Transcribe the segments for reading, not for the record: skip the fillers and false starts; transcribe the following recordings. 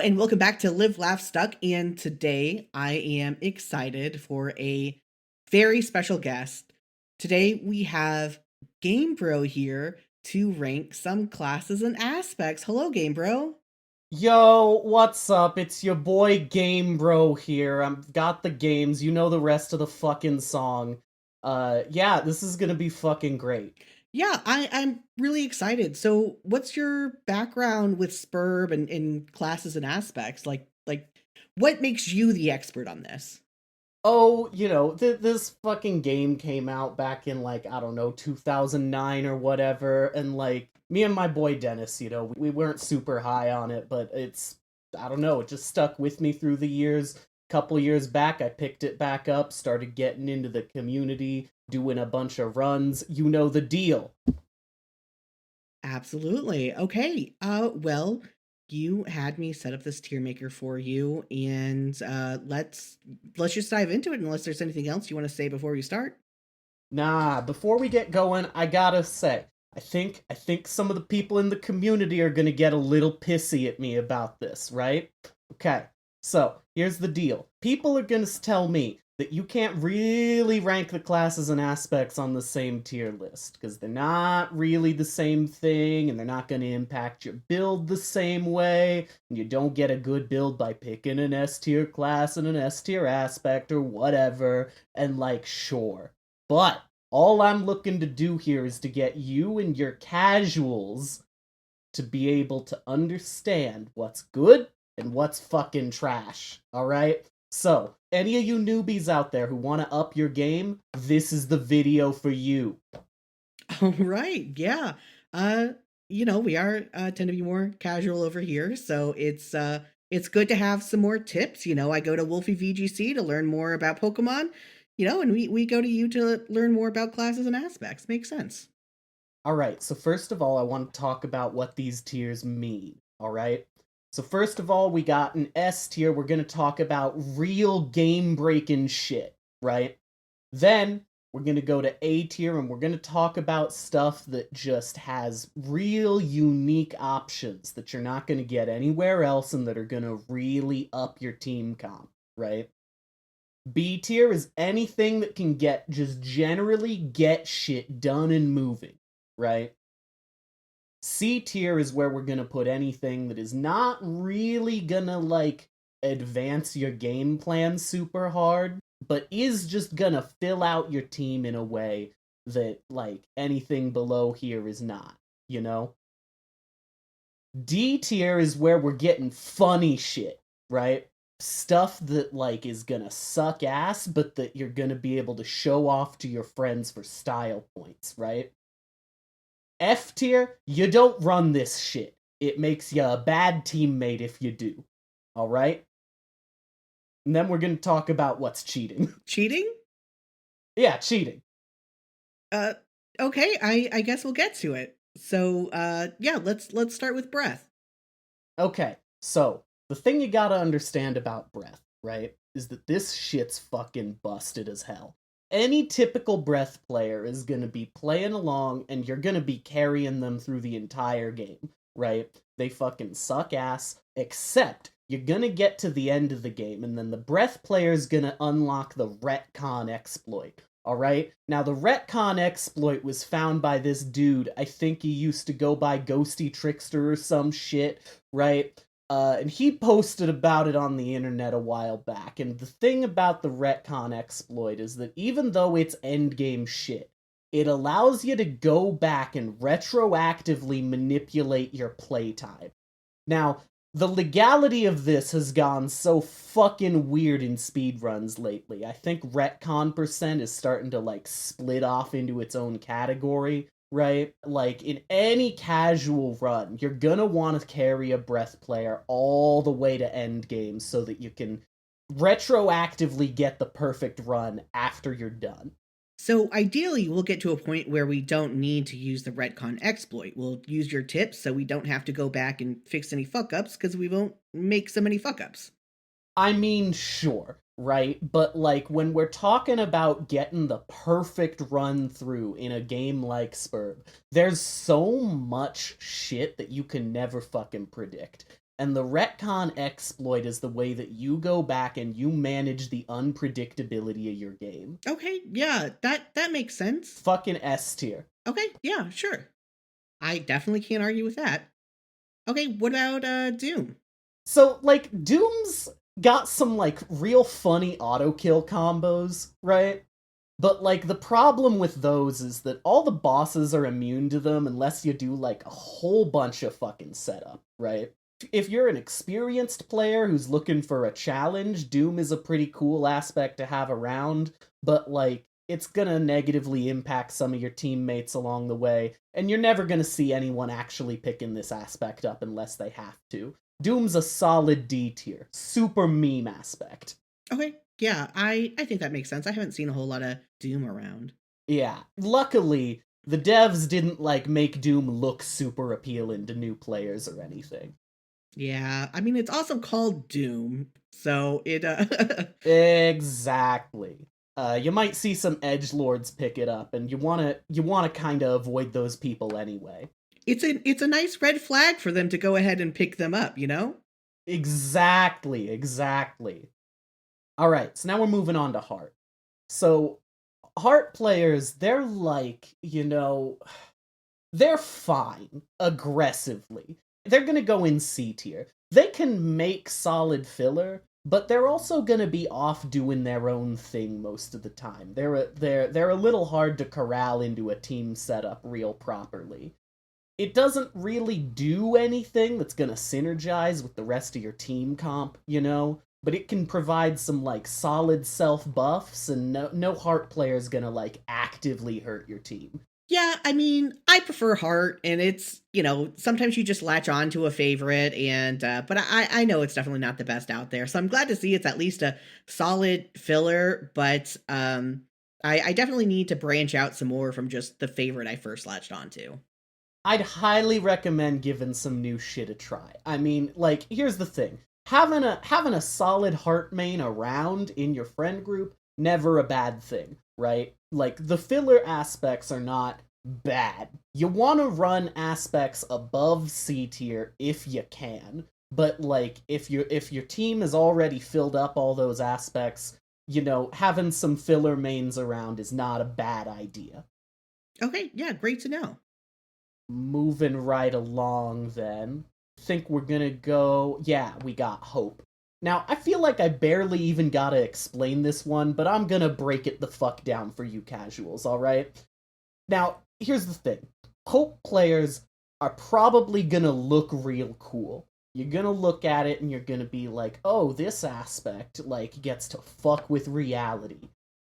and welcome back to Live, Laugh, Stuck. And today I am excited for a very special guest. Today we have GameBro here to rank some classes and aspects. Hello, GameBro. Yo, what's up? It's your boy GameBro here. I've got the games. You know the rest of the fucking song. Yeah, this is gonna be fucking great. Yeah, I'm really excited. So, what's your background with Spurb and classes and aspects? What makes you the expert on this? Oh, this fucking game came out back in like, I don't know, 2009 or whatever, and like me and my boy Dennis, we weren't super high on it, but I don't know, it just stuck with me through the years. Couple years back, I picked it back up, started getting into the community, doing a bunch of runs. You know the deal. Absolutely. Okay. Well, you had me set up this tier maker for you, and let's just dive into it. Unless there's anything else you want to say before we start. Nah, before we get going, I gotta say, I think some of the people in the community are gonna get a little pissy at me about this, right? Okay, so here's the deal. People are gonna tell me that you can't really rank the classes and aspects on the same tier list, because they're not really the same thing, and they're not gonna impact your build the same way, and you don't get a good build by picking an S tier class and an S tier aspect or whatever, and like, sure. But all I'm looking to do here is to get you and your casuals to be able to understand what's good and what's fucking trash. Alright? So, any of you newbies out there who want to up your game, this is the video for you. All right. Yeah. Uh, we are tend to be more casual over here, so it's good to have some more tips. I go to Wolfie VGC to learn more about Pokemon. And we go to you to learn more about classes and aspects. Makes sense. Alright, so first of all, I want to talk about what these tiers mean. Alright? So, first of all, we got an S tier. We're going to talk about real game breaking shit, right? Then we're going to go to A tier and we're going to talk about stuff that just has real unique options that you're not going to get anywhere else and that are going to really up your team comp, right? B tier is anything that can just generally get shit done and moving, right? C tier is where we're gonna put anything that is not really gonna like advance your game plan super hard, but is just gonna fill out your team in a way that like anything below here is not, you know? D tier is where we're getting funny shit, right? Stuff that like is gonna suck ass, but that you're gonna be able to show off to your friends for style points, right? F tier, you don't run this shit. It makes you a bad teammate if you do. Alright? And then we're gonna talk about what's cheating. Cheating? Yeah, cheating. Uh, okay. I guess we'll get to it. So, yeah, let's start with breath. Okay, so the thing you gotta understand about breath, right, is that this shit's fucking busted as hell. Any typical breath player is gonna be playing along and you're gonna be carrying them through the entire game, right? They fucking suck ass, except you're gonna get to the end of the game and then the breath player's gonna unlock the retcon exploit. Alright? Now, the retcon exploit was found by this dude. I think he used to go by Ghosty Trickster or some shit, right? And he posted about it on the internet a while back. And the thing about the retcon exploit is that even though it's endgame shit, it allows you to go back and retroactively manipulate your playtime. Now, the legality of this has gone so fucking weird in speedruns lately. I think retcon percent is starting to like split off into its own category, right? Like in any casual run, you're gonna want to carry a breath player all the way to end game so that you can retroactively get the perfect run after you're done. So ideally, we'll get to a point where we don't need to use the retcon exploit. We'll use your tips so we don't have to go back and fix any fuck ups because we won't make so many fuck ups. I mean, sure, right? But like when we're talking about getting the perfect run through in a game like Spurb, there's so much shit that you can never fucking predict. And the retcon exploit is the way that you go back and you manage the unpredictability of your game. Okay, yeah, that makes sense. Fucking S tier. Okay, yeah, sure. I definitely can't argue with that. Okay, what about Doom? So, like, Doom's got some, like, real funny auto kill combos, right? But, like, the problem with those is that all the bosses are immune to them unless you do, like, a whole bunch of fucking setup, right? If you're an experienced player who's looking for a challenge, Doom is a pretty cool aspect to have around, but, like, it's gonna negatively impact some of your teammates along the way, and you're never gonna see anyone actually picking this aspect up unless they have to. Doom's a solid D tier. Super meme aspect. Okay, yeah, I think that makes sense. I haven't seen a whole lot of Doom around. Yeah. Luckily, the devs didn't, like, make Doom look super appealing to new players or anything. Yeah, I mean it's also called Doom, so it Exactly. You might see some edgelords pick it up, and you wanna kind of avoid those people anyway. it's a nice red flag for them to go ahead and pick them up, you know? Exactly, exactly. All right, so now we're moving on to Heart. So, Heart players, they're like, they're fine aggressively. They're going to go in C tier. They can make solid filler, but they're also going to be off doing their own thing most of the time. They're a little hard to corral into a team setup real properly. It doesn't really do anything that's going to synergize with the rest of your team comp, but it can provide some like solid self buffs, and no Heart player is going to like actively hurt your team. Yeah, I mean, I prefer Heart, and it's, sometimes you just latch on to a favorite, and but I know it's definitely not the best out there. So I'm glad to see it's at least a solid filler, but I definitely need to branch out some more from just the favorite I first latched onto. I'd highly recommend giving some new shit a try. I mean, like, here's the thing. Having a solid Heart main around in your friend group, never a bad thing, right? Like, the filler aspects are not bad. You want to run aspects above C tier if you can, but like if your team is already filled up all those aspects, having some filler mains around is not a bad idea. Okay, yeah, great to know. Moving right along then. Think we're gonna go. Yeah, we got Hope. Now, I feel like I barely even gotta explain this one, but I'm gonna break it the fuck down for you casuals, alright? Now, here's the thing. Hope players are probably gonna look real cool. You're gonna look at it and you're gonna be like, oh, this aspect, like, gets to fuck with reality.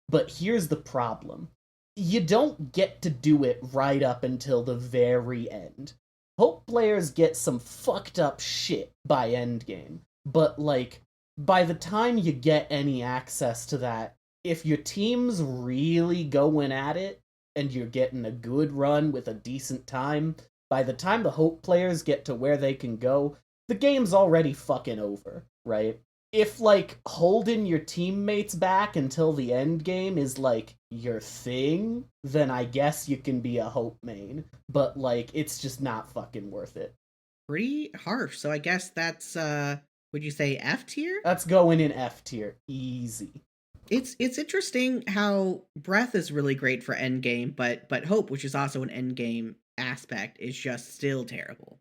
But here's the problem. You don't get to do it right up until the very end. Hope players get some fucked up shit by endgame, but like, by the time you get any access to that, if your team's really going at it, and you're getting a good run with a decent time, by the time the Hope players get to where they can go, the game's already fucking over, right? If like holding your teammates back until the end game is like your thing, then I guess you can be a Hope main, but like it's just not fucking worth it. Pretty harsh. So I guess that's would you say F tier? That's going in F tier, easy. It's interesting how Breath is really great for endgame, but Hope, which is also an endgame aspect, is just still terrible.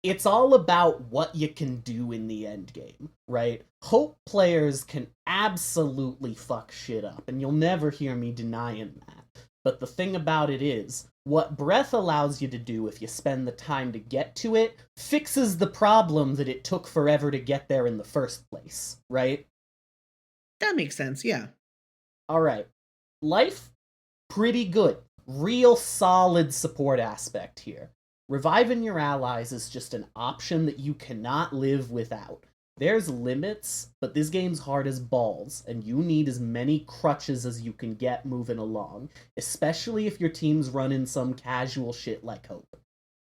It's all about what you can do in the end game, right? Hope players can absolutely fuck shit up, and you'll never hear me denying that. But the thing about it is, what Breath allows you to do if you spend the time to get to it fixes the problem that it took forever to get there in the first place, right? That makes sense, yeah. Alright. Life, pretty good. Real solid support aspect here. Reviving your allies is just an option that you cannot live without. There's limits, but this game's hard as balls, and you need as many crutches as you can get moving along, especially if your team's running some casual shit like Hope.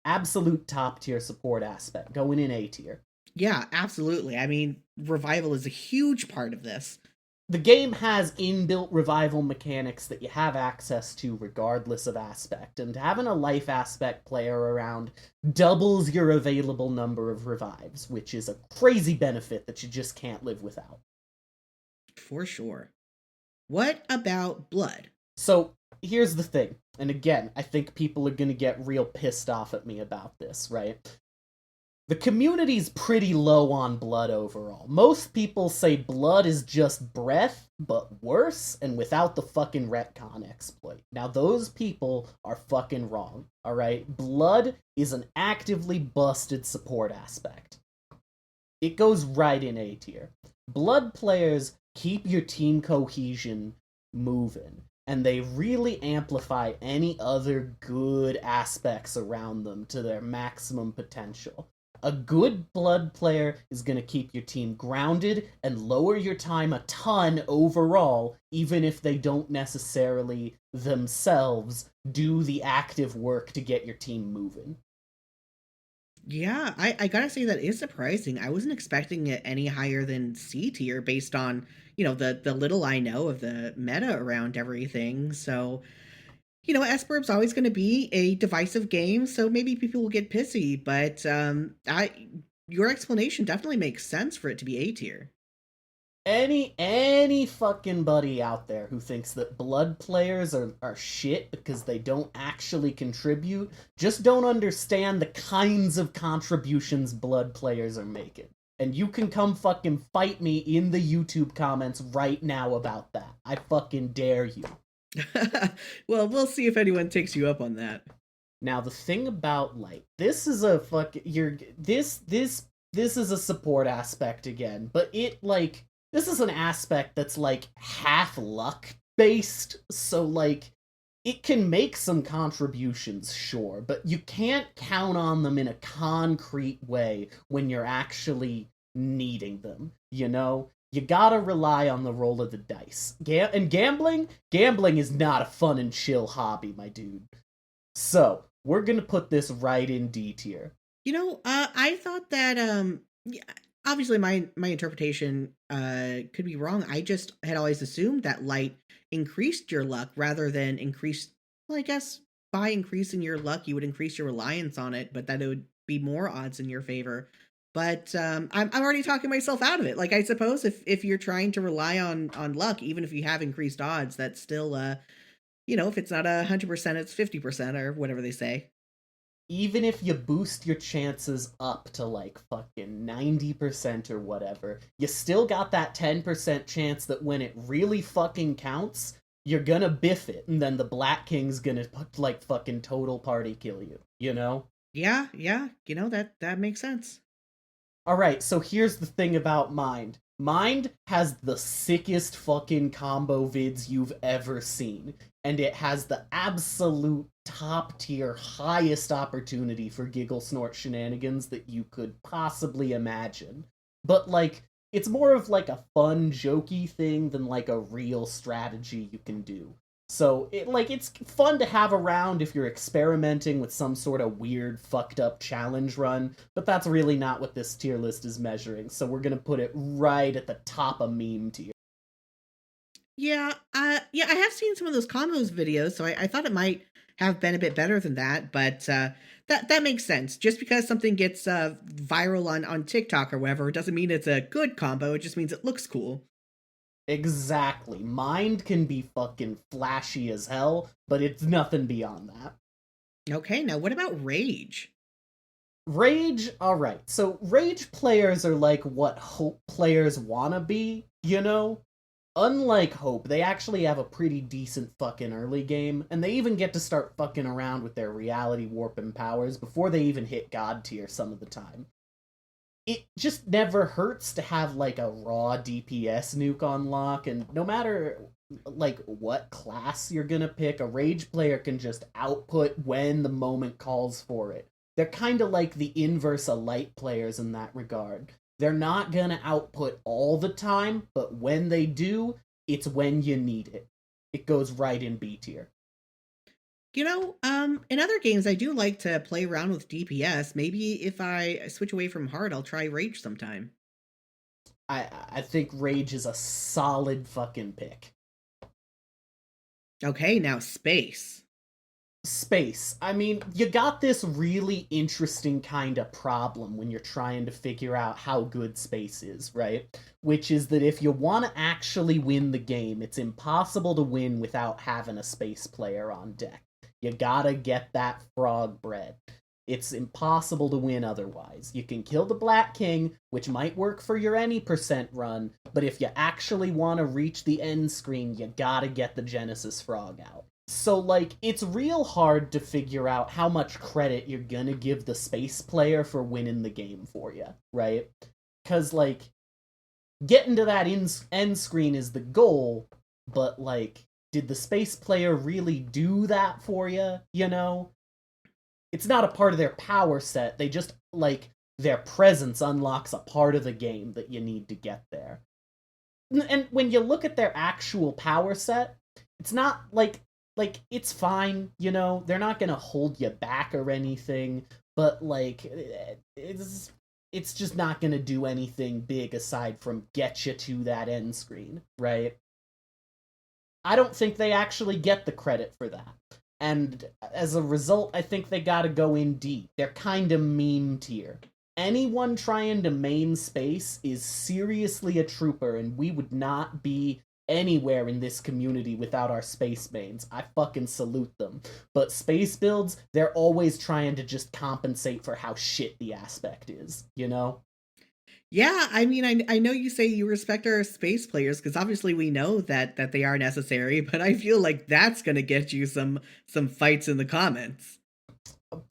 Absolute top tier support aspect, going in A tier. Yeah, absolutely. I mean, revival is a huge part of this. The game has inbuilt revival mechanics that you have access to regardless of aspect, and having a life aspect player around doubles your available number of revives, which is a crazy benefit that you just can't live without. For sure. What about blood? So here's the thing, and again, I think people are gonna get real pissed off at me about this, right? The community's pretty low on blood overall. Most people say blood is just breath, but worse and without the fucking retcon exploit. Now, those people are fucking wrong, alright? Blood is an actively busted support aspect. It goes right in A tier. Blood players keep your team cohesion moving, and they really amplify any other good aspects around them to their maximum potential. A good blood player is going to keep your team grounded and lower your time a ton overall, even if they don't necessarily themselves do the active work to get your team moving. Yeah, I gotta say that is surprising. I wasn't expecting it any higher than C tier based on, the little I know of the meta around everything. So, Sburb's always going to be a divisive game, so maybe people will get pissy, but I your explanation definitely makes sense for it to be A tier. Any fucking buddy out there who thinks that blood players are shit because they don't actually contribute just don't understand the kinds of contributions blood players are making. And you can come fucking fight me in the YouTube comments right now about that. I fucking dare you. Well, we'll see if anyone takes you up on that. Now the thing about light, this is a fucking you're this is a support aspect again, but it like this is an aspect that's like half luck based, so like it can make some contributions, sure, but you can't count on them in a concrete way when you're actually needing them, you know? You gotta rely on the roll of the dice. And gambling is not a fun and chill hobby, my dude. So, we're gonna put this right in D tier. I thought that yeah, obviously my interpretation could be wrong. I just had always assumed that light increased your luck rather than increased. Well, I guess by increasing your luck, you would increase your reliance on it, but that it would be more odds in your favor. But I'm already talking myself out of it. Like I suppose if you're trying to rely on luck, even if you have increased odds, that's still if it's not 100%, it's 50% or whatever they say. Even if you boost your chances up to like fucking 90% or whatever, you still got that 10% chance that when it really fucking counts, you're gonna biff it, and then the Black King's gonna like fucking total party kill you, you know? Yeah, yeah, that makes sense. Alright, so here's the thing about Mind. Mind has the sickest fucking combo vids you've ever seen, and it has the absolute top tier, highest opportunity for giggle snort shenanigans that you could possibly imagine. But, like, it's more of like a fun, jokey thing than like a real strategy you can do. So it's fun to have around if you're experimenting with some sort of weird fucked up challenge run, but that's really not what this tier list is measuring. So we're going to put it right at the top of meme tier. Yeah, I have seen some of those combos videos, so I thought it might have been a bit better than that, but that makes sense. Just because something gets viral on TikTok or whatever, doesn't mean it's a good combo. It just means it looks cool. Exactly. Mind can be fucking flashy as hell, but it's nothing beyond that. Okay, now what about rage? Rage, alright. So, Rage players are like what Hope players wanna be, you know? Unlike Hope, they actually have a pretty decent fucking early game, and they even get to start fucking around with their reality warping powers before they even hit God tier some of the time. It just never hurts to have like a raw DPS nuke on lock, and no matter like what class you're gonna pick, a rage player can just output when the moment calls for it. They're kind of like the inverse of light players in that regard. They're not gonna output all the time, but when they do, it's when you need it. It goes right in B tier. In other games, I do like to play around with DPS. Maybe if I switch away from hard, I'll try rage sometime. I think Rage is a solid fucking pick. Okay, now space. Space. I mean, you got this really interesting kind of problem when you're trying to figure out how good space is, right? Which is that if you want to actually win the game, it's impossible to win without having a space player on deck. You gotta get that frog bread. It's impossible to win otherwise. You can kill the Black King, which might work for your any percent run, but if you actually want to reach the end screen, you gotta get the Genesis frog out. So, like, it's real hard to figure out how much credit you're gonna give the space player for winning the game for you, right? Because, like, getting to that end screen is the goal, but, like, did the space player really do that for you, you know? It's not a part of their power set, they just, like, their presence unlocks a part of the game that you need to get there. And when you look at their actual power set, it's not like it's fine, you know, they're not gonna hold you back or anything, but like it's just not gonna do anything big aside from get you to that end screen, right? I don't think they actually get the credit for that. And as a result, I think they gotta go in deep. They're kind of meme tier. Anyone trying to main space is seriously a trooper, and we would not be anywhere in this community without our space mains. I fucking salute them. But space builds, they're always trying to just compensate for how shit the aspect is, you know? Yeah, I mean, I know you say you respect our space players because obviously we know that they are necessary, but I feel like that's gonna get you some fights in the comments.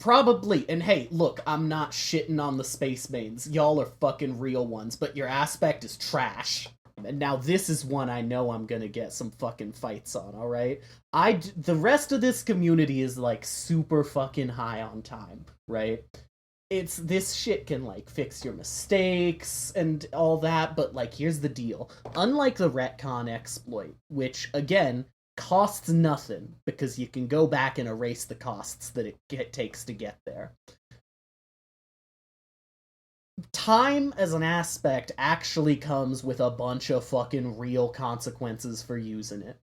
Probably. And hey, look, I'm not shitting on the space mains. Y'all are fucking real ones, but your aspect is trash. And now this is one I know I'm gonna get some fucking fights on, alright? The rest of this community is like super fucking high on time, right? It's this shit can like fix your mistakes and all that, but like here's the deal. Unlike the retcon exploit, which again costs nothing because you can go back and erase the costs that it takes to get there. Time as an aspect actually comes with a bunch of fucking real consequences for using it.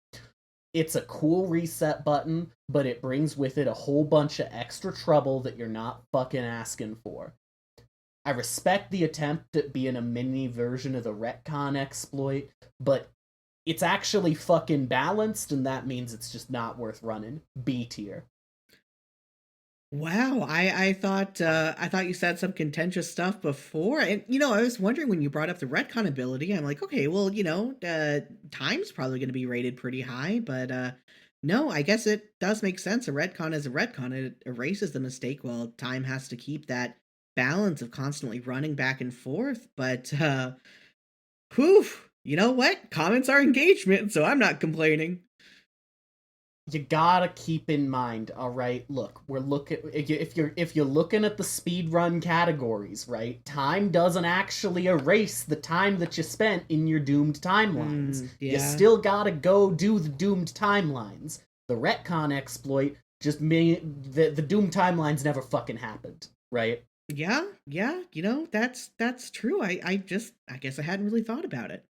It's a cool reset button, but it brings with it a whole bunch of extra trouble that you're not fucking asking for. I respect the attempt at being a mini version of the retcon exploit, but it's actually fucking balanced, and that means it's just not worth running. B tier. Wow, I thought you said some contentious stuff before, and I was wondering when you brought up the retcon ability. I'm like, okay, well, time's probably going to be rated pretty high, but no, I guess it does make sense. A retcon is a retcon; it erases the mistake. While time has to keep that balance of constantly running back and forth. But whew, you know what? Comments are engagement, so I'm not complaining. You gotta keep in mind, all right. Look, we're looking if you're looking at the speedrun categories, right? Time doesn't actually erase the time that you spent in your doomed timelines. You Yeah. still gotta go do the doomed timelines. The retcon exploit just mean the doomed timelines never fucking happened, right? Yeah, yeah, that's true. I guess I hadn't really thought about it.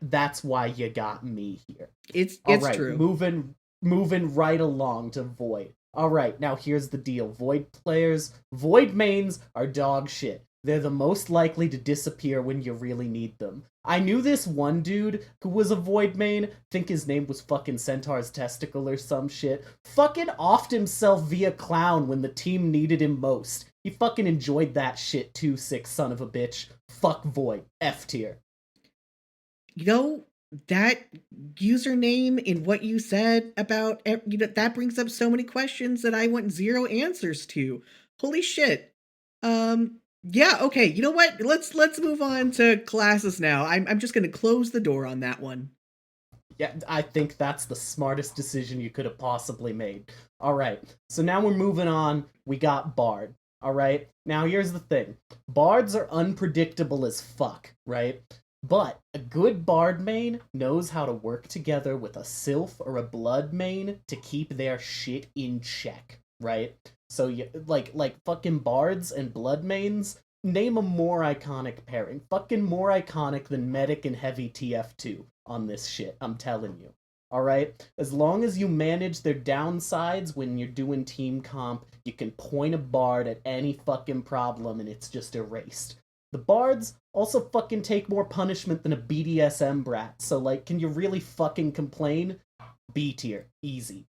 That's why you got me here. All It's right, true. moving right along to Void. All right, now here's the deal. Void mains are dog shit. They're the most likely to disappear when you really need them. I knew this one dude who was a Void main, think his name was fucking Centaur's Testicle or some shit, fucking offed himself via clown when the team needed him most. He fucking enjoyed that shit too, sick son of a bitch. Fuck Void. F tier. You know, that username in what you said about that brings up so many questions that I want zero answers to. Holy shit. Yeah, okay. You know what? Let's move on to classes now. I'm just going to close the door on that one. Yeah, I think that's the smartest decision you could have possibly made. All right, so now we're moving on. We got Bard. All right, now here's the thing: Bards are unpredictable as fuck, right? But a good Bard main knows how to work together with a Sylph or a Blood main to keep their shit in check, right? So you like fucking Bards and Blood mains name a more iconic pairing. Fucking more iconic than Medic and Heavy TF2 on this shit, I'm telling you. Alright? As long as you manage their downsides when you're doing team comp, you can point a bard at any fucking problem and it's just erased. The bards also fucking take more punishment than a BDSM brat, so like, can you really fucking complain? B tier. Easy.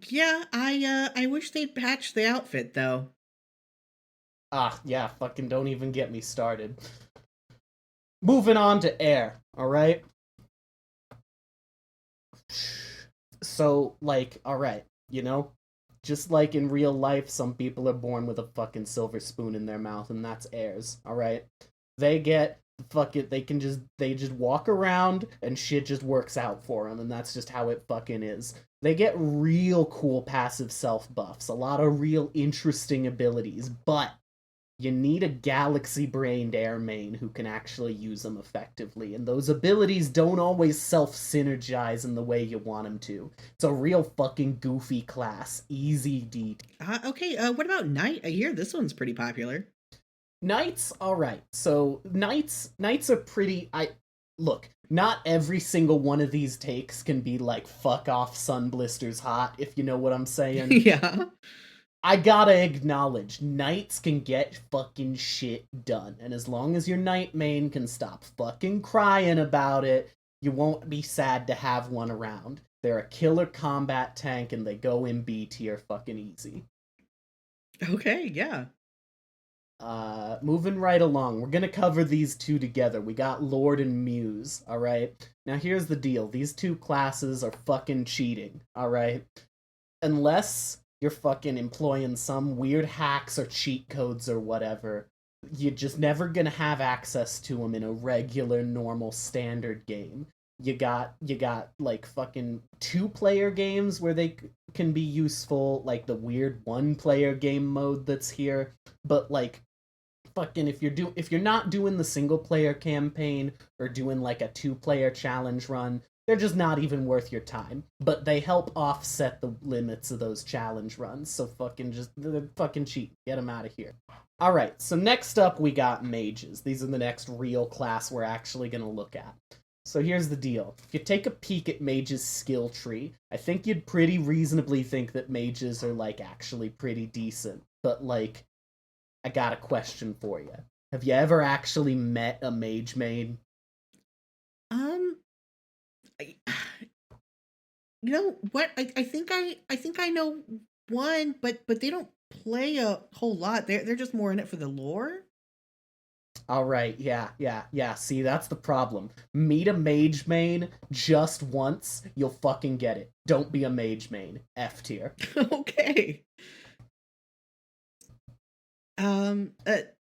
Yeah, I wish they'd patch the outfit though. Ah, yeah, fucking don't even get me started. Moving on to air, alright? So, like, alright, you know? Just like in real life, some people are born with a fucking silver spoon in their mouth, and that's heirs, alright? They get they just walk around and shit just works out for them, and that's just how it fucking is. They get real cool passive self buffs, a lot of real interesting abilities, but you need a galaxy-brained air main who can actually use them effectively, and those abilities don't always self-synergize in the way you want them to. It's a real fucking goofy class. Easy D. Okay, what about Knight? I hear this one's pretty popular. Knights, alright. So, Knights are pretty... Look, not every single one of these takes can be like, fuck off sun blisters hot, if you know what I'm saying. Yeah. I gotta acknowledge, knights can get fucking shit done. And as long as your knight main can stop fucking crying about it, you won't be sad to have one around. They're a killer combat tank and they go in B tier fucking easy. Okay, yeah. Moving right along, we're gonna cover these two together. We got Lord and Muse, alright? Now here's the deal, these two classes are fucking cheating, alright? Unless you're fucking employing some weird hacks or cheat codes or whatever, you're just never gonna have access to them in a regular, normal, standard game. You got like fucking 2-player games where they can be useful, like the weird 1-player game mode that's here, but like fucking if you're not doing the single player campaign or doing like a 2-player challenge run, they're just not even worth your time. But they help offset the limits of those challenge runs, so they're fucking cheap. Get them out of here. Alright, so next up we got mages. These are the next real class we're actually gonna look at. So here's the deal. If you take a peek at mages' skill tree, I think you'd pretty reasonably think that mages are like actually pretty decent. But like, I got a question for you. Have you ever actually met a mage main? I, you know what? I think I know one, but they don't play a whole lot. They're just more in it for the lore. Alright, yeah. See, that's the problem. Meet a mage main just once, you'll fucking get it. Don't be a mage main. F tier. Okay.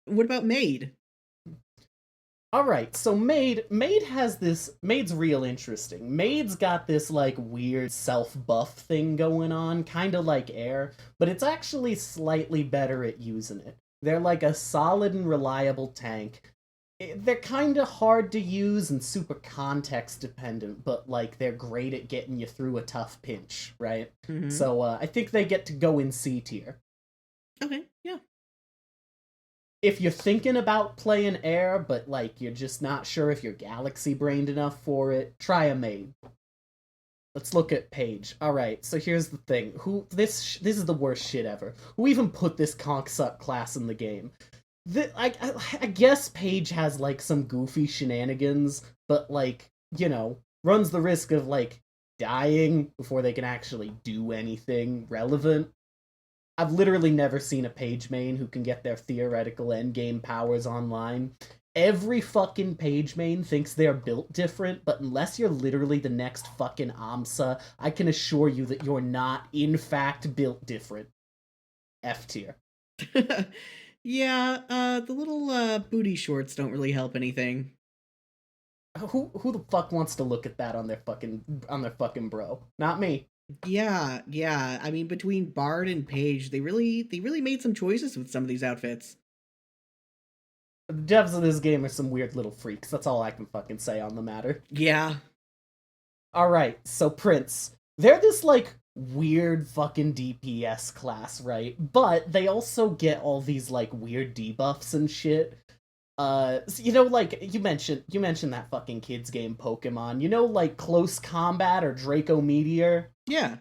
What about Maid? Alright, so Maid's real interesting. Maid's got this, like, weird self-buff thing going on, kinda like Air, but it's actually slightly better at using it. They're like a solid and reliable tank. They're kinda hard to use and super context dependent, but, like, they're great at getting you through a tough pinch, right? Mm-hmm. So, I think they get to go in C tier. Okay, yeah. If you're thinking about playing Air, but like you're just not sure if you're galaxy brained enough for it, try a maid. Let's look at Paige. All right, so here's the thing. This is the worst shit ever. Who even put this cocksuck class in the game? I guess Paige has like some goofy shenanigans, but like, you know, runs the risk of like dying before they can actually do anything relevant. I've literally never seen a page main who can get their theoretical endgame powers online. Every fucking page main thinks they're built different, but unless you're literally the next fucking AMSA, I can assure you that you're not, in fact, built different. F tier. Yeah, the little booty shorts don't really help anything. Who the fuck wants to look at that on their fucking bro? Not me. Yeah. I mean, between Bard and Page, they really made some choices with some of these outfits. The devs of this game are some weird little freaks. That's all I can fucking say on the matter. Yeah. Alright, so Prince. They're this, like, weird fucking DPS class, right? But they also get all these like weird debuffs and shit. So, like you mentioned that fucking kids game Pokemon. Like Close Combat or Draco Meteor. Yeah.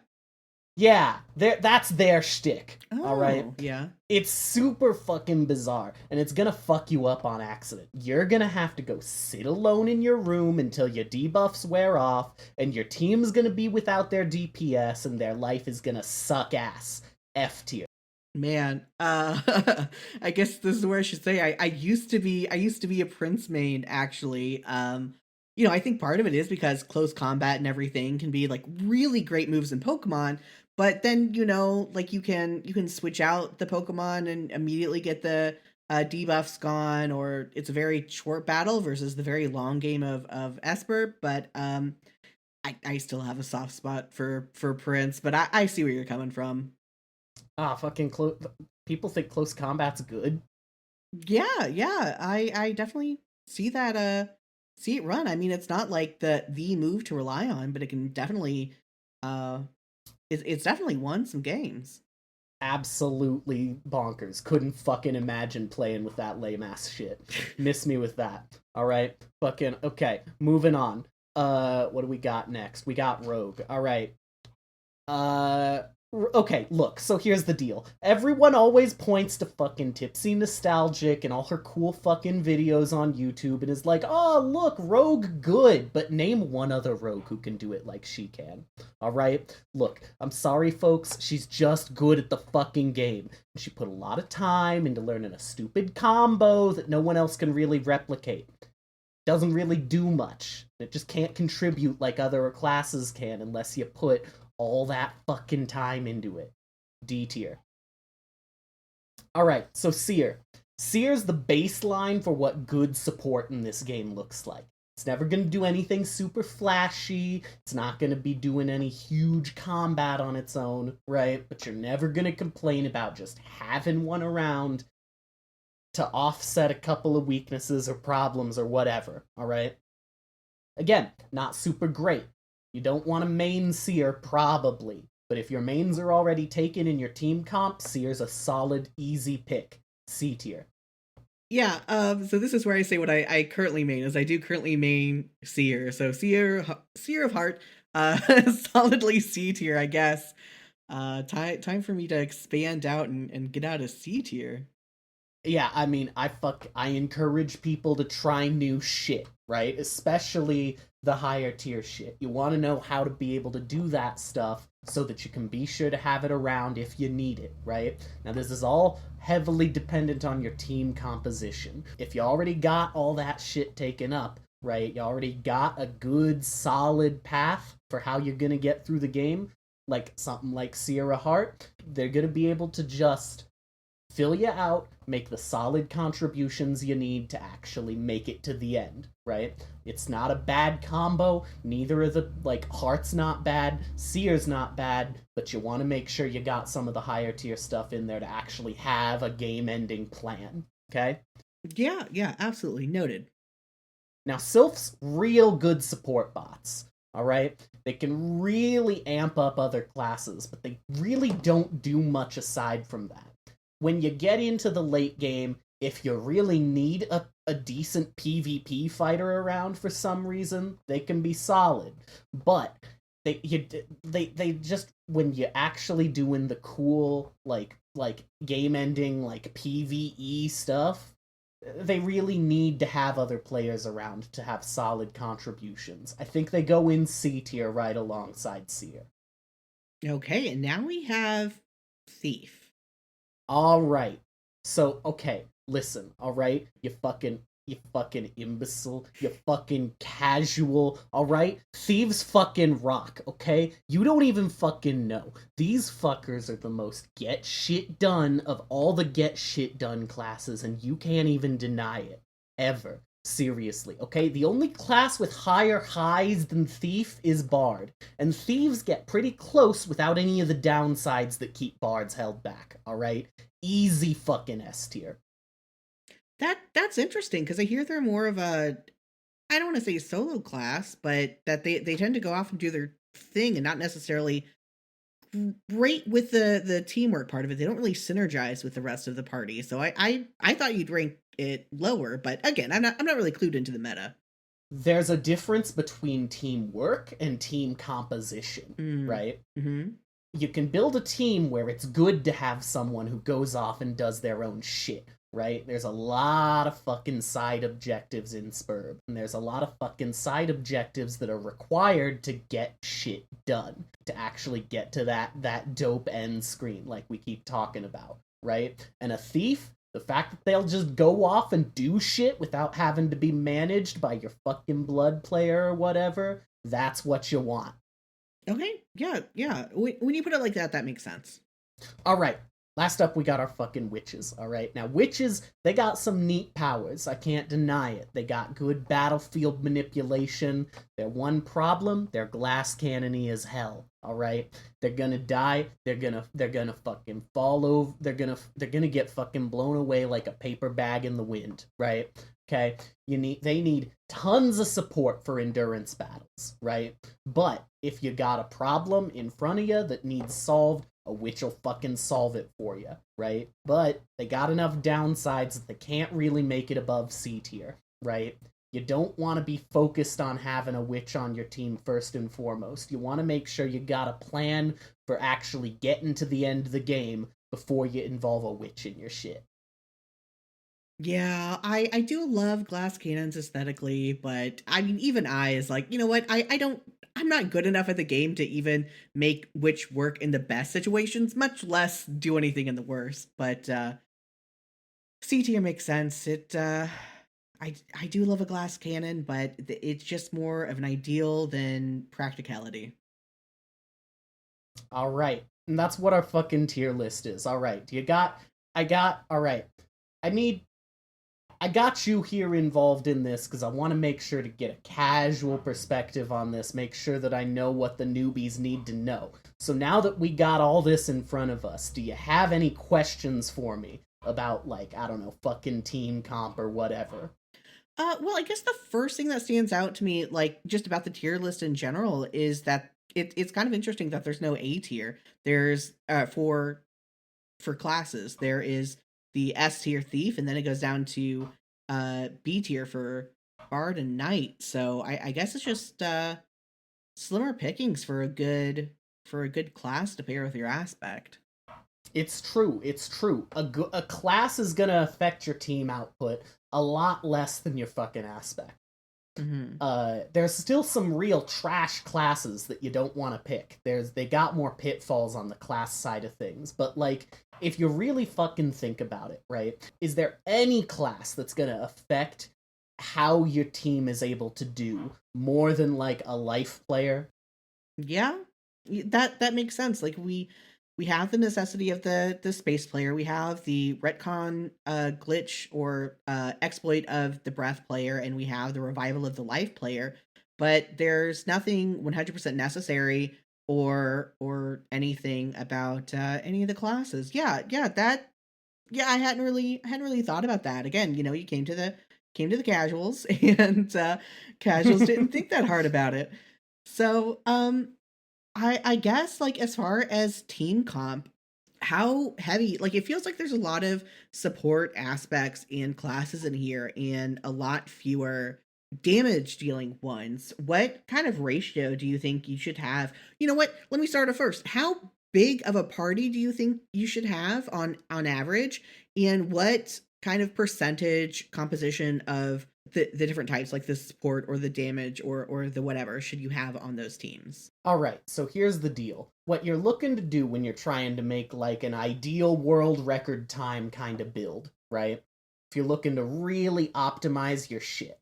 Yeah, that's their shtick. All right, Oh, yeah. it's super fucking bizarre, and it's gonna fuck you up on accident. You're gonna have to go sit alone in your room until your debuffs wear off, and your team's gonna be without their DPS, and their life is gonna suck ass. F tier. Man, I guess this is where I should say I used to be a Prince main actually. I think part of it is because close combat and everything can be like really great moves in Pokemon, but then like you can switch out the Pokemon and immediately get the debuffs gone, or it's a very short battle versus the very long game of Esper. But I still have a soft spot for Prince, but I see where you're coming from. Fucking close. People think Close Combat's good. Yeah, yeah. I definitely see that see it run. I mean, it's not like the move to rely on, but it can definitely uh it's definitely won some games. Absolutely bonkers. Couldn't fucking imagine playing with that lame ass shit. Miss me with that. All right. Fucking okay. Moving on. What do we got next? We got Rogue. All right. Uh okay, look, so here's the deal. Everyone always points to fucking Tipsy Nostalgic and all her cool fucking videos on YouTube and is like, "Oh, look, Rogue good," but name one other Rogue who can do it like she can. All right? Look, I'm sorry folks, she's just good at the fucking game. She put a lot of time into learning a stupid combo that no one else can really replicate. Doesn't really do much. It just can't contribute like other classes can unless you put all that fucking time into it. D tier. Alright, so Seer. Seer's the baseline for what good support in this game looks like. It's never going to do anything super flashy. It's not going to be doing any huge combat on its own, right? But you're never going to complain about just having one around to offset a couple of weaknesses or problems or whatever, alright? Again, not super great. You don't want to main Seer, probably. But if your mains are already taken in your team comp, Seer's a solid, easy pick. C tier. Yeah, so this is where I say what I currently main is I do currently main Seer. So Seer of Heart, solidly C tier, I guess. Time for me to expand out and get out of C tier. Yeah, I mean, I encourage people to try new shit, right? Especially the higher tier shit. You want to know how to be able to do that stuff so that you can be sure to have it around if you need it, right? Now, this is all heavily dependent on your team composition. If you already got all that shit taken up, right? You already got a good, solid path for how you're gonna get through the game, like something like Sierra Heart, they're gonna be able to just fill you out, make the solid contributions you need to actually make it to the end, right? It's not a bad combo, neither of the, like, Heart's not bad, Seer's not bad, but you want to make sure you got some of the higher tier stuff in there to actually have a game-ending plan, okay? Yeah, yeah, absolutely. Noted. Now, Sylph's real good support bots, alright? They can really amp up other classes, but they really don't do much aside from that. When you get into the late game, if you really need a decent PvP fighter around for some reason, they can be solid. But they just, when you actually doing the cool like game ending like PvE stuff, they really need to have other players around to have solid contributions. I think they go in C tier right alongside Seer. Okay, and now we have Thief. All right. So, okay, listen, all right? You fucking imbecile, you fucking casual, all right? Thieves fucking rock, okay? You don't even fucking know. These fuckers are the most get shit done of all the get shit done classes, and you can't even deny it. Ever. Seriously, okay? The only class with higher highs than Thief is Bard, and Thieves get pretty close without any of the downsides that keep Bards held back, alright? Easy fucking S tier. That's interesting because I hear they're more of a, I don't want to say solo class, but that they tend to go off and do their thing and not necessarily great with the teamwork part of it. They don't really synergize with the rest of the party. So I thought you'd rank it lower, but again, I'm not really clued into the meta. There's a difference between teamwork and team composition, Mm. right? Mm-hmm. You can build a team where it's good to have someone who goes off and does their own shit, right? There's a lot of fucking side objectives in Spurb, and there's a lot of fucking side objectives that are required to get shit done, to actually get to that dope end screen like we keep talking about, right? And a thief, the fact that they'll just go off and do shit without having to be managed by your fucking blood player or whatever, that's what you want. Okay. Yeah. Yeah. When you put it like that, that makes sense. All right. Last up, we got our fucking witches. All right. Now, witches, they got some neat powers. I can't deny it. They got good battlefield manipulation. Their one problem, they're glass cannony as hell. All right. They're gonna die. They're gonna fucking fall over. They're gonna get fucking blown away like a paper bag in the wind. Right. Okay. They need tons of support for endurance battles. Right. But if you got a problem in front of you that needs solved, a witch will fucking solve it for you, right? But they got enough downsides that they can't really make it above C tier, right? You don't want to be focused on having a witch on your team first and foremost. You want to make sure you got a plan for actually getting to the end of the game before you involve a witch in your shit. Yeah, I do love glass cannons aesthetically, but I mean, even I is like, you know what? I don't. I'm not good enough at the game to even make witch work in the best situations, much less do anything in the worst. But C tier makes sense. I do love a glass cannon, but it's just more of an ideal than practicality. All right. And that's what our fucking tier list is. All right. All right. I need I got you here involved in this because I want to make sure to get a casual perspective on this, make sure that I know what the newbies need to know. So now that we got all this in front of us, do you have any questions for me about, like, I don't know, fucking team comp or whatever? Well, I guess the first thing that stands out to me, like just about the tier list in general, is that it's kind of interesting that there's no A tier. There's for classes. There is the S tier thief, and then it goes down to B tier for bard and knight. So I guess it's just slimmer pickings for a good class to pair with your aspect. It's true. It's true. A class is gonna affect your team output a lot less than your fucking aspect. Mm-hmm. There's still some real trash classes that you don't want to pick. They got more pitfalls on the class side of things, but like if you really fucking think about it, right? Is there any class that's gonna affect how your team is able to do more than like a life player? Yeah, that makes sense. Like we have the necessity of the space player. We have the retcon glitch or exploit of the breath player, and we have the revival of the life player. But there's nothing 100% necessary or anything about any of the classes. Yeah. I hadn't really thought about that. Again, you came to the casuals, and casuals didn't think that hard about it. So I guess like as far as team comp, how heavy, like it feels like there's a lot of support aspects and classes in here and a lot fewer damage dealing ones. What kind of ratio do you think you should have? You know what? Let me start at first. How big of a party do you think you should have on average? And what kind of percentage composition of the different types, like the support or the damage or the whatever, should you have on those teams? All right, so here's the deal. What you're looking to do when you're trying to make like an ideal world record time kind of build, right? If you're looking to really optimize your shit,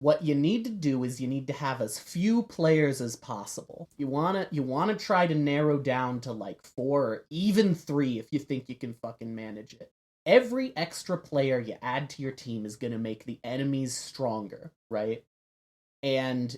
what you need to do is you need to have as few players as possible. You want to try to narrow down to like 4 or even 3 if you think you can fucking manage it. Every extra player you add to your team is going to make the enemies stronger, right? And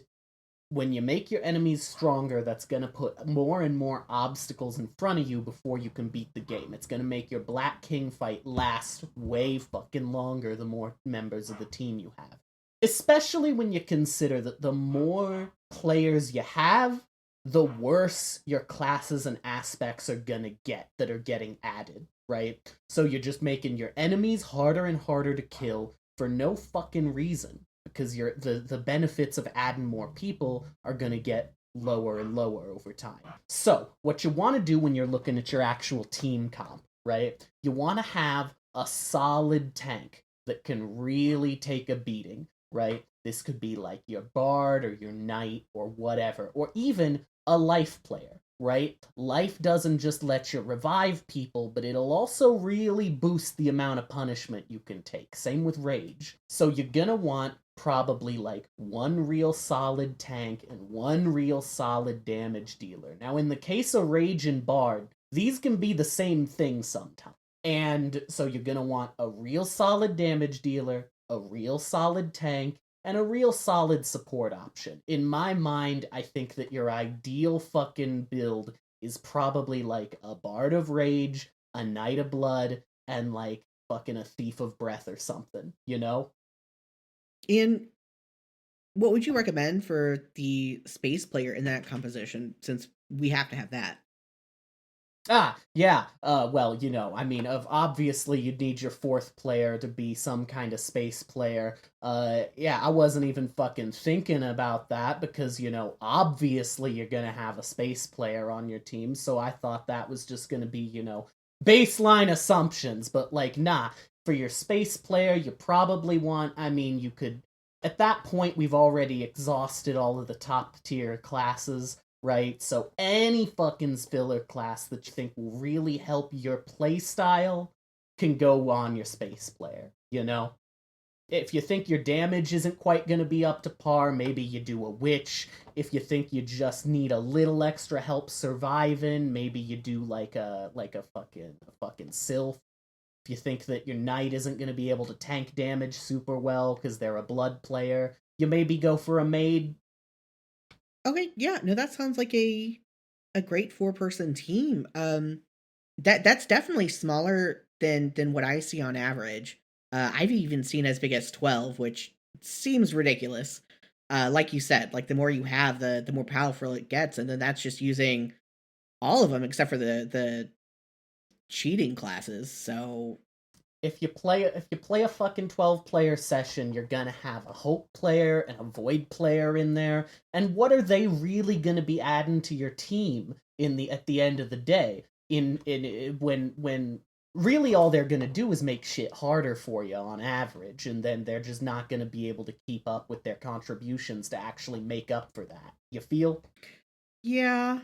when you make your enemies stronger, that's going to put more and more obstacles in front of you before you can beat the game. It's going to make your Black King fight last way fucking longer the more members of the team you have. Especially when you consider that the more players you have, the worse your classes and aspects are gonna get that are getting added, right? So you're just making your enemies harder and harder to kill for no fucking reason, because the benefits of adding more people are gonna get lower and lower over time. So what you want to do when you're looking at your actual team comp, right? You want to have a solid tank that can really take a beating, right? This could be like your bard or your knight or whatever, or even a life player, right? Life doesn't just let you revive people, but it'll also really boost the amount of punishment you can take. Same with rage. So you're gonna want probably like one real solid tank and one real solid damage dealer. Now, in the case of rage and bard, these can be the same thing sometimes. And so you're gonna want a real solid damage dealer, a real solid tank, and a real solid support option. In my mind, I think that your ideal fucking build is probably like a Bard of Rage, a Knight of Blood, and like fucking a Thief of Breath or something, you know? And what would you recommend for the space player in that composition, since we have to have that? Ah, yeah. Well, I mean, obviously you'd need your fourth player to be some kind of space player. Yeah, I wasn't even fucking thinking about that because, obviously you're gonna have a space player on your team, so I thought that was just gonna be, baseline assumptions, but like, nah. For your space player, you probably want, I mean, you could, at that point, we've already exhausted all of the top tier classes, right? So any fucking filler class that you think will really help your playstyle can go on your space player, you know? If you think your damage isn't quite going to be up to par, maybe you do a witch. If you think you just need a little extra help surviving, maybe you do like a fucking sylph. If you think that your knight isn't going to be able to tank damage super well because they're a blood player, you maybe go for a maid. Okay, yeah, no, that sounds like a great four-person team. That's definitely smaller than what I see on average. I've even seen as big as 12, which seems ridiculous. Like you said, like the more you have, the more powerful it gets, and then that's just using all of them except for the cheating classes. So If you play a fucking 12 player session, you're gonna have a hope player and a void player in there. And what are they really gonna be adding to your team at the end of the day? When really all they're gonna do is make shit harder for you on average, and then they're just not gonna be able to keep up with their contributions to actually make up for that. You feel? yeah,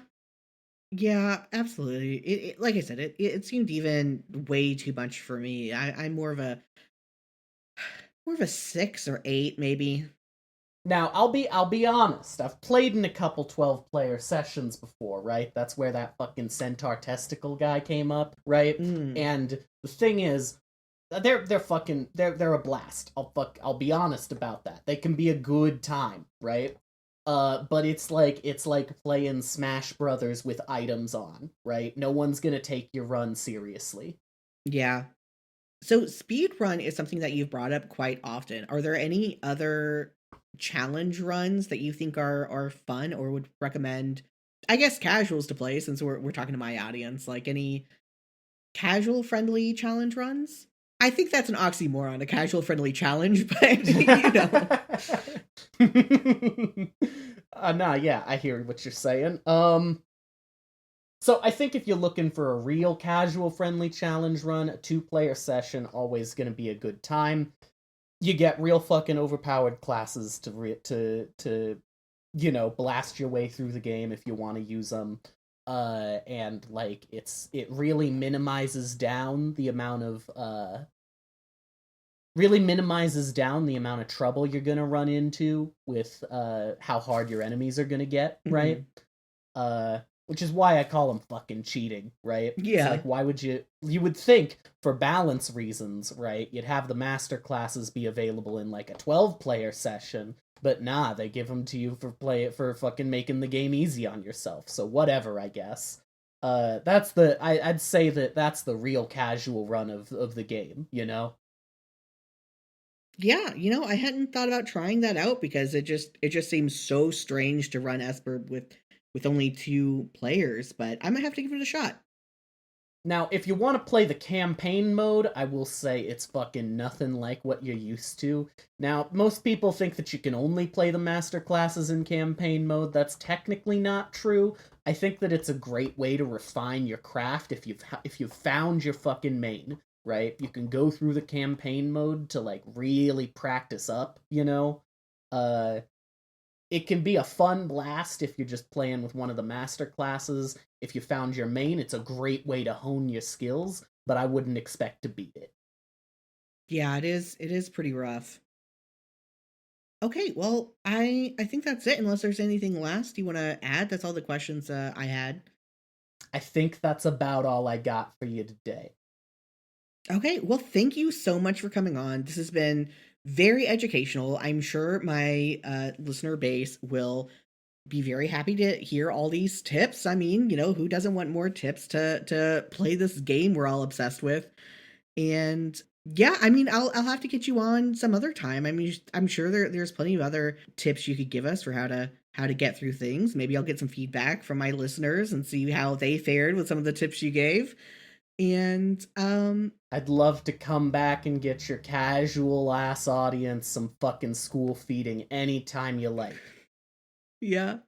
yeah, absolutely. Like I said, it seemed even way too much for me. I'm more of a 6 or 8, maybe. Now, I'll be honest. I've played in a couple 12-player sessions before, right? That's where that fucking centaur testicle guy came up, right? Mm, And the thing is, they're a blast. I'll be honest about that. They can be a good time, right? But it's like playing Smash Brothers with items on, right? No one's gonna take your run seriously. yeah. So speed run is something that you've brought up quite often. Are there any other challenge runs that you think are fun or would recommend? I guess casuals to play, since we're talking to my audience. Like any casual friendly challenge runs? I think that's an oxymoron, a casual friendly challenge, but you know. Nah, yeah, I hear what you're saying. So I think if you're looking for a real casual friendly challenge run, a two-player session always going to be a good time. You get real fucking overpowered classes to blast your way through the game if you want to use them. And like it really minimizes down the amount of trouble you're gonna run into with how hard your enemies are gonna get, right? Mhm. Which is why I call them fucking cheating, right? It's Yeah. like, why would you would think for balance reasons, right? You'd have the master classes be available in like a 12-player session, but nah, they give them to you for fucking making the game easy on yourself. So whatever, I guess. I'd say that's the real casual run of the game, you know? Yeah, I hadn't thought about trying that out because it just seems so strange to run Esper with with only 2 players, but I might have to give it a shot. Now, if you want to play the campaign mode, I will say it's fucking nothing like what you're used to. Now, most people think that you can only play the master classes in campaign mode. That's technically not true. I think that it's a great way to refine your craft if you've found your fucking main, right? You can go through the campaign mode to like really practice up, you know? Uh it can be a fun blast if you're just playing with one of the master classes. If you found your main, it's a great way to hone your skills, but I wouldn't expect to beat it. Yeah, it is. It is pretty rough. Okay, well, I think that's it. Unless there's anything last you want to add, that's all the questions I had. I think that's about all I got for you today. Okay, well, thank you so much for coming on. This has been very educational. I'm sure my listener base will be very happy to hear all these tips. I mean, who doesn't want more tips to play this game we're all obsessed with? And yeah, I mean, I'll have to get you on some other time. I mean, I'm sure there's plenty of other tips you could give us for how to get through things. Maybe I'll get some feedback from my listeners and see how they fared with some of the tips you gave. And I'd love to come back and get your casual ass audience some fucking school feeding anytime you like. yeah.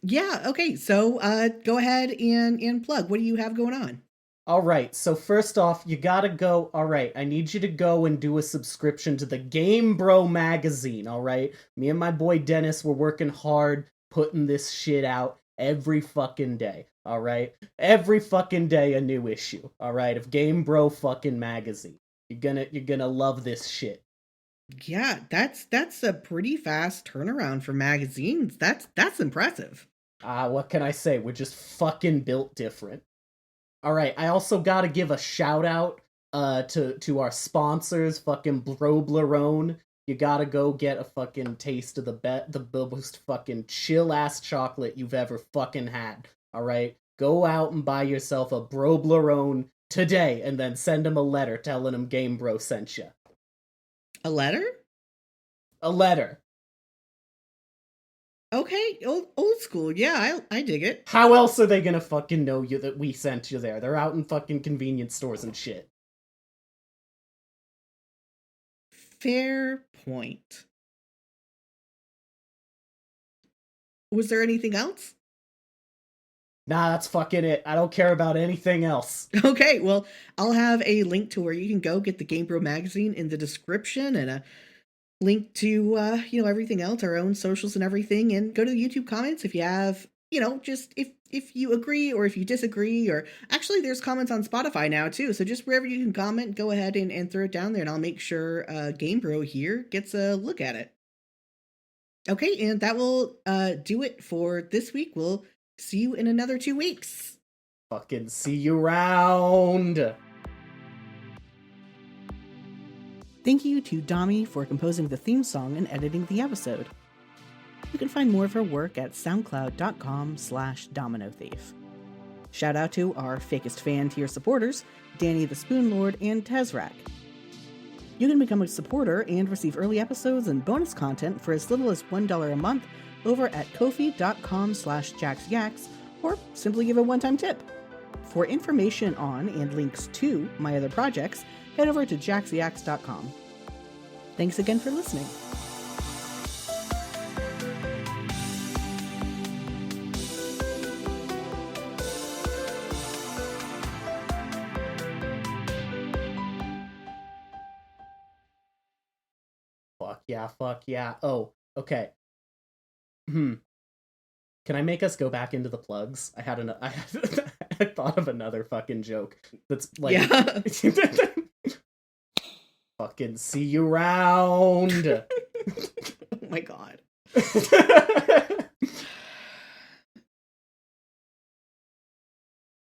Yeah, okay. So go ahead and plug. What do you have going on? Alright, so first off, you gotta go. Alright, I need you to go and do a subscription to the GameBro magazine, alright? Me and my boy Dennis were working hard putting this shit out every fucking day, alright? Every fucking day a new issue, alright, of GameBro fucking magazine. You're gonna love this shit. Yeah, that's a pretty fast turnaround for magazines. That's impressive. What can I say? We're just fucking built different. Alright, I also gotta give a shout out to our sponsors, fucking Broblerone. You gotta go get a fucking taste of the most fucking chill ass chocolate you've ever fucking had. Alright? Go out and buy yourself a Broblerone today and then send him a letter telling him GameBro sent you. A letter? A letter. Okay, old school. Yeah, I dig it. How else are they gonna fucking know you that we sent you there? They're out in fucking convenience stores and shit. Fair point. Was there anything else? Nah, that's fucking it. I don't care about anything else. Okay, well, I'll have a link to where you can go get the GameBro magazine in the description and a link to everything else, our own socials and everything, and go to the YouTube comments if you have, just if you agree or if you disagree, or actually there's comments on Spotify now too. So just wherever you can comment, go ahead and throw it down there and I'll make sure GameBro here gets a look at it. Okay, and that will do it for this week. We'll see you in another 2 weeks. Fucking see you round. Thank you to Dami for composing the theme song and editing the episode. You can find more of her work at soundcloud.com/dominothief. Shout out to our fakest fan tier supporters, Danny the Spoonlord and Tezrak. You can become a supporter and receive early episodes and bonus content for as little as $1 a month over at kofi.com/jaxyax, or simply give a one-time tip. For information on and links to my other projects, head over to jaxyax.com. Thanks again for listening. Fuck yeah. Oh, okay. Can I make us go back into the plugs? I thought of another fucking joke that's like, yeah. Fucking see you round. Oh my god.